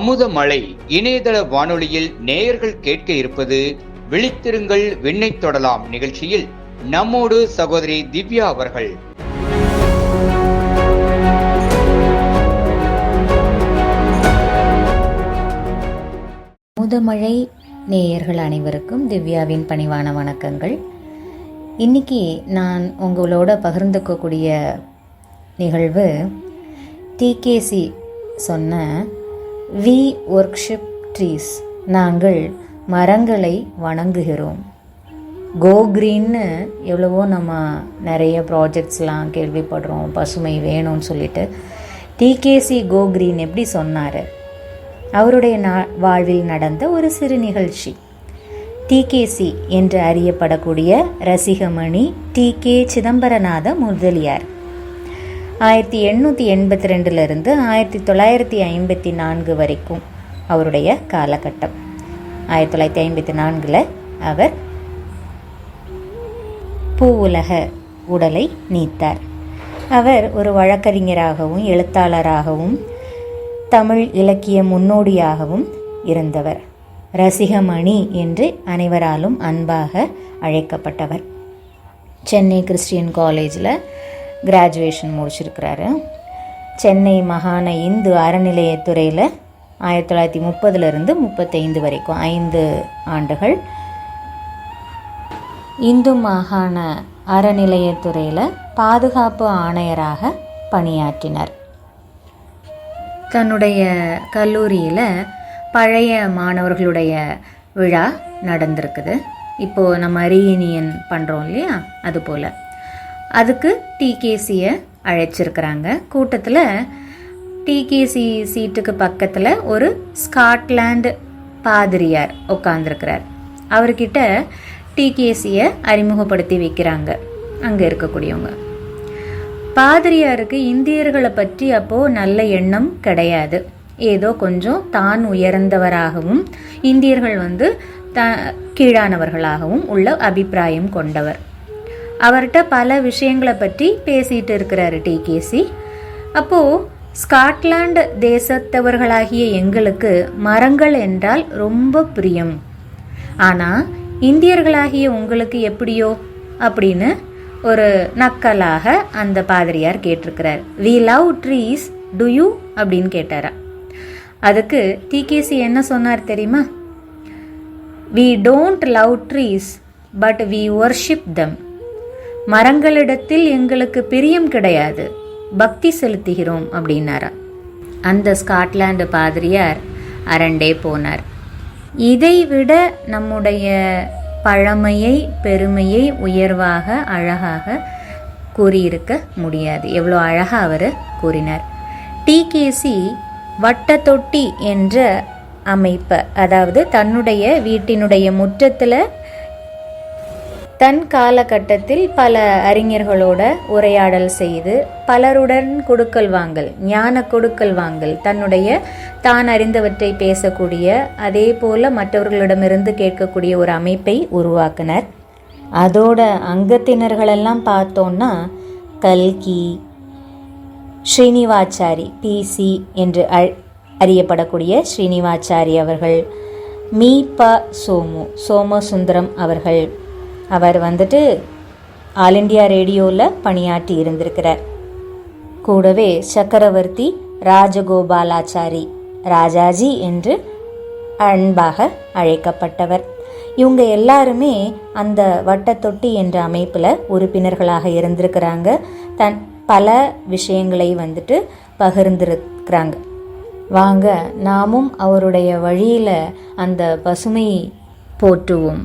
அமுதமழை இணையதள வானொலியில் நேயர்கள் கேட்க இருப்பது விழித்திருங்கள் விண்ணை தொடலாம் நிகழ்ச்சியில் நம்மோடு சகோதரி திவ்யா அவர்கள். அமுதமழை நேயர்கள் அனைவருக்கும் திவ்யாவின் பணிவான வணக்கங்கள். இன்னைக்கு நான் உங்களோட பகிர்ந்துக்கக்கூடிய நிகழ்வு டிகேசி சொன்ன வி ஒர்க்ஷிப் ட்ரீஸ், நாங்கள் மரங்களை வணங்குகிறோம். கோ க்ரீன்னு எவ்வளவோ நம்ம நிறைய ப்ராஜெக்ட்ஸ்லாம் கேள்விப்படுறோம், பசுமை வேணும்னு சொல்லிட்டு. டிகேசி கோ க்ரீன் எப்படி சொன்னார்? அவருடைய வாழ்வில் நடந்த ஒரு சிறு நிகழ்ச்சி. டிகேசி என்று அறியப்படக்கூடிய ரசிகமணி டி.கே. சிதம்பரநாத முதலியார் 1882 1954 வரைக்கும் அவருடைய காலகட்டம். 1954 அவர் பூவுலக உடலை நீத்தார். அவர் ஒரு வழக்கறிஞராகவும் எழுத்தாளராகவும் தமிழ் இலக்கிய முன்னோடியாகவும் இருந்தவர். ரசிகமணி என்று அனைவராலும் அன்பாக அழைக்கப்பட்டவர். சென்னை கிறிஸ்டியன் காலேஜில் கிராஜுவேஷன் முடிச்சிருக்கிறாரு. சென்னை மாகாண இந்து அறநிலையத்துறையில் 1930 35 வரைக்கும் 5 ஆண்டுகள் இந்து மாகாண அறநிலையத்துறையில் பாதுகாப்பு ஆணையராக பணியாற்றினார். தன்னுடைய கல்லூரியில் பழைய மாணவர்களுடைய விழா நடந்திருக்குது. இப்போது நம்ம ரீயூனியன் பண்ணுறோம் இல்லையா, அதுபோல் அதுக்கு டிகேசியை அழைச்சிருக்கிறாங்க. கூட்டத்தில் டிகேசி சீட்டுக்கு பக்கத்தில் ஒரு ஸ்காட்லாண்டு பாதிரியார் உட்காந்துருக்கிறார். அவர்கிட்ட டிகேசியை அறிமுகப்படுத்தி வைக்கிறாங்க அங்கே இருக்கக்கூடியவங்க. பாதிரியாருக்கு இந்தியர்களை பற்றி அப்போது நல்ல எண்ணம் கிடையாது. ஏதோ கொஞ்சம் தான் உயர்ந்தவராகவும் இந்தியர்கள் கீழானவர்களாகவும் உள்ள அபிப்பிராயம் கொண்டவர். அவர்கிட்ட பல விஷயங்களை பற்றி பேசிட்டு இருக்கிறாரு டிகேசி. அப்போது ஸ்காட்லாந்து தேசத்தவர்களாகிய எங்களுக்கு மரங்கள் என்றால் ரொம்ப பிரியம், ஆனால் இந்தியர்களாகிய உங்களுக்கு எப்படியோ அப்படின்னு ஒரு நக்கலாக அந்த பாதிரியார் கேட்டிருக்கிறார். We love trees, do you அப்படின்னு கேட்டாரா. அதுக்கு டிகேசி என்ன சொன்னார் தெரியுமா? We don't love trees but we worship them. மரங்களிடத்தில் எங்களுக்கு பிரியம் கிடையாது, பக்தி செலுத்துகிறோம் அப்படின்னாரா. அந்த ஸ்காட்லாந்து பாதிரியார் அரண்டே போனார். இதைவிட நம்முடைய பழமையை பெருமையை உயர்வாக அழகாக கூறியிருக்க முடியாது. எவ்வளோ அழகாக அவர் கூறினார். டிகேசி வட்டத்தொட்டி என்ற அமைப்பை, அதாவது தன்னுடைய வீட்டினுடைய முற்றத்தில் தன் காலகட்டத்தில் பல அறிஞர்களோட உரையாடல் செய்து பலருடன் கொடுக்கல் வாங்கல், ஞான கொடுக்கல் வாங்கல், தான் அறிந்தவற்றை பேசக்கூடிய அதே போல மற்றவர்களிடமிருந்து கேட்கக்கூடிய ஒரு அமைப்பை உருவாக்கினர். அதோட அங்கத்தினர்களெல்லாம் பார்த்தோன்னா கல்கி, ஸ்ரீனிவாச்சாரி பிசி என்று அறியப்படக்கூடிய ஸ்ரீனிவாச்சாரி அவர்கள், மீ.ப. சோமசுந்தரம் அவர்கள். அவர் ஆல் இண்டியா ரேடியோவில் பணியாற்றி இருந்திருக்கிறார். கூடவே சக்கரவர்த்தி ராஜகோபாலாச்சாரி, ராஜாஜி என்று அன்பாக அழைக்கப்பட்டவர். இவங்க எல்லாருமே அந்த வட்டத்தொட்டி என்ற அமைப்பில் உறுப்பினர்களாக இருந்திருக்கிறாங்க. பல விஷயங்களை பகிர்ந்திருக்கிறாங்க. வாங்க நாமும் அவருடைய வழியில் அந்த பசுமை போற்றுவோம்.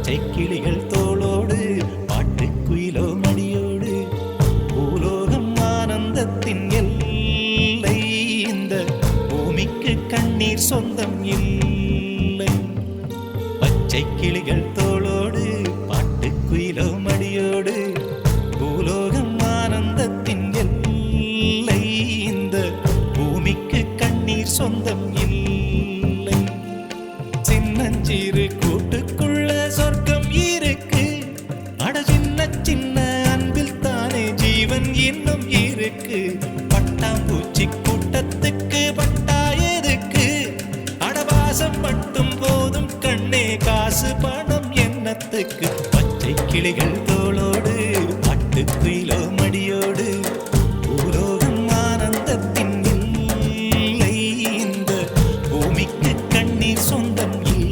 பச்சை கிளிகள் தோளோடு பாட்டுக்குயிலோ மடியோடு பூலோகம் ஆனந்தத்தின் எல்லை. இந்த பூமிக்கு கண்ணீர் சொந்தம் இல்லை. பச்சை கிளிகள் தோளோடு பாட்டுக்குயிலோ மடியோடு பூலோகம் ஆனந்தத்தின் எல்லை. இந்த பூமிக்கு கண்ணீர் சொந்தம் இல்லை. சின்னஞ்சிறு கூட்டுக்குள்ள சொர்க்கம் இருக்கு. அட சின்ன சின்ன அன்பில் தானே ஜீவன் இன்னும் இருக்கு. பட்டாம்பூச்சி கூட்டத்துக்கு பட்டா எதுக்கு? அடவாசம் மட்டும் போதும் கண்ணே, காசு பணம் என்னத்துக்கு? பச்சை கிளிகள் தோளோடு பாட்டுக்குயிலோ மடியோடு பூலோகம் ஆனந்தத்தின் இல்லை. இந்த பூமிக்கு கண்ணீர் சொந்தம் இல்லை.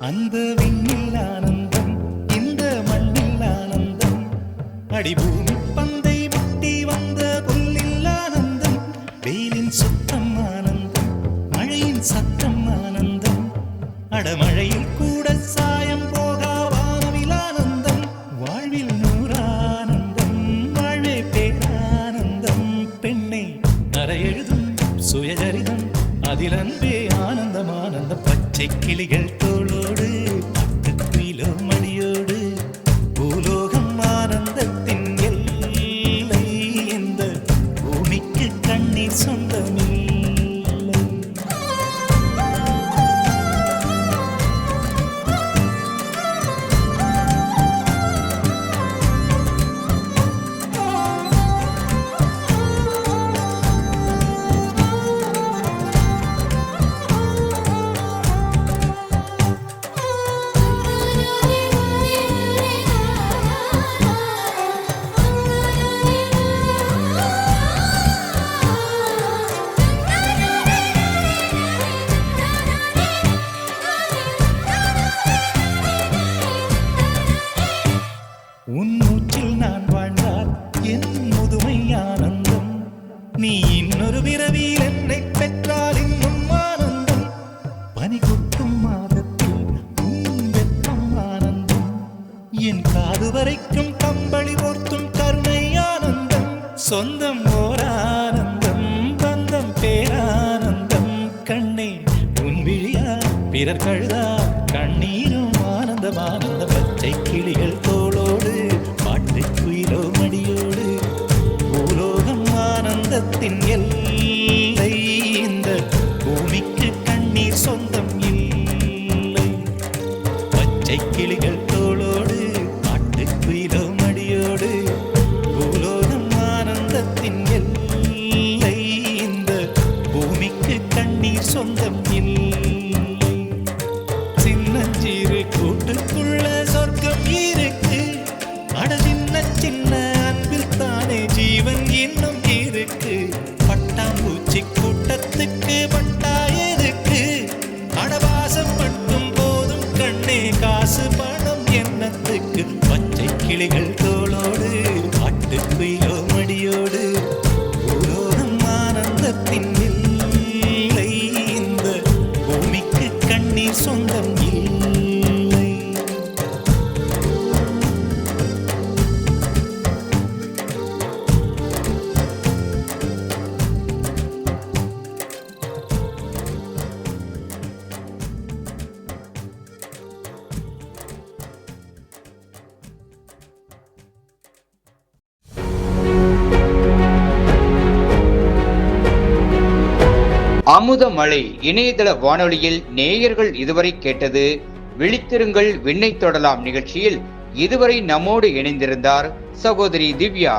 அந்த விண்ணில் ஆனந்தம், இந்த மண்ணில் ஆனந்தம். அடிபூமி பந்தை முட்டி வந்த புல்லில் ஆனந்தம். வெயிலின் சுத்தம் ஆனந்தம், மழையின் சத்தம் ஆனந்தம். அடமழையில் கூட சாயம் போகா வானவில் ஆனந்தம். வாழ்வில் நூறானந்தம், வாழ்வே பேரானந்தம். பெண்ணை அறை எழுதும் சுயசரிதம், அதில் அன்பே ஆனந்தம் ஆனந்தம். பச்சை கிளிகள் தோளோடு பாட்டுக்குயிலோ மடியோடு பூலோகம் ஆனந்தத்தின் எல்லை. இந்த பூமிக்கு கண்ணீர் சொந்தமில்லை. உன் மூச்சில் நான் வாழ்ந்தால் என் முதுமை ஆனந்தம். நீ இன்னொரு பிறவியில் என்னை பெற்றால் இன்னும் ஆனந்தம். பனி கொட்டும் மாதத்தில் உன் வெப்பம் ஆனந்தம். என் காது வரைக்கும் கம்பளி போர்த்தும் கருணை ஆனந்தம். சொந்தம் ஓர் ஆனந்தம், பந்தம் பேரானந்தம். கண்ணே உன் விழியா பிறர் கழுதா கண்ணீரும் ஆனந்தம் ஆனந்த. பச்சை கிளிகள் தோளோடு பாட்டுக்குயிலோ மடியோடு பூலோகம் ஆனந்தத்தின் எல்லை. இந்த பூமிக்கு கண்ணீர் சொந்தம் இல்லை. பச்சை கிளிகள் தோளோடு பாட்டுக்குயிலோ மடியோடு பூலோகம் ஆனந்தத்தின் எல்லை. இந்த பூமிக்கு கண்ணீர் சொந்தம் இல்லை. சின்னஞ்சிறு கூட்டுக்குள்ள சொர்க்கம் இருக்கு. அட சின்ன சின்ன அன்பில் தானே ஜீவன் இன்னும் இருக்கு. பட்டாம்பூச்சி கூட்டத்துக்கு பட்டா எதுக்கு? அடவாசம் மட்டும் போதும் கண்ணே, காசு பணம் என்னத்துக்கு? பச்சை கிளிகள் தோளோடு பாட்டுக்குயிலோ மடியோடு பூலோகம் ஆனந்தத்தின் இல்லை. இந்த பூமிக்கு கண்ணீர் சொந்தம் இல்லை. அமுதமழை இணையதள வானொலியில் நேயர்கள் இதுவரை கேட்டது விழித்திருங்கள் விண்ணை தொடலாம் நிகழ்ச்சியில் இதுவரை நம்மோடு இணைந்திருந்தார் சகோதரி திவ்யா.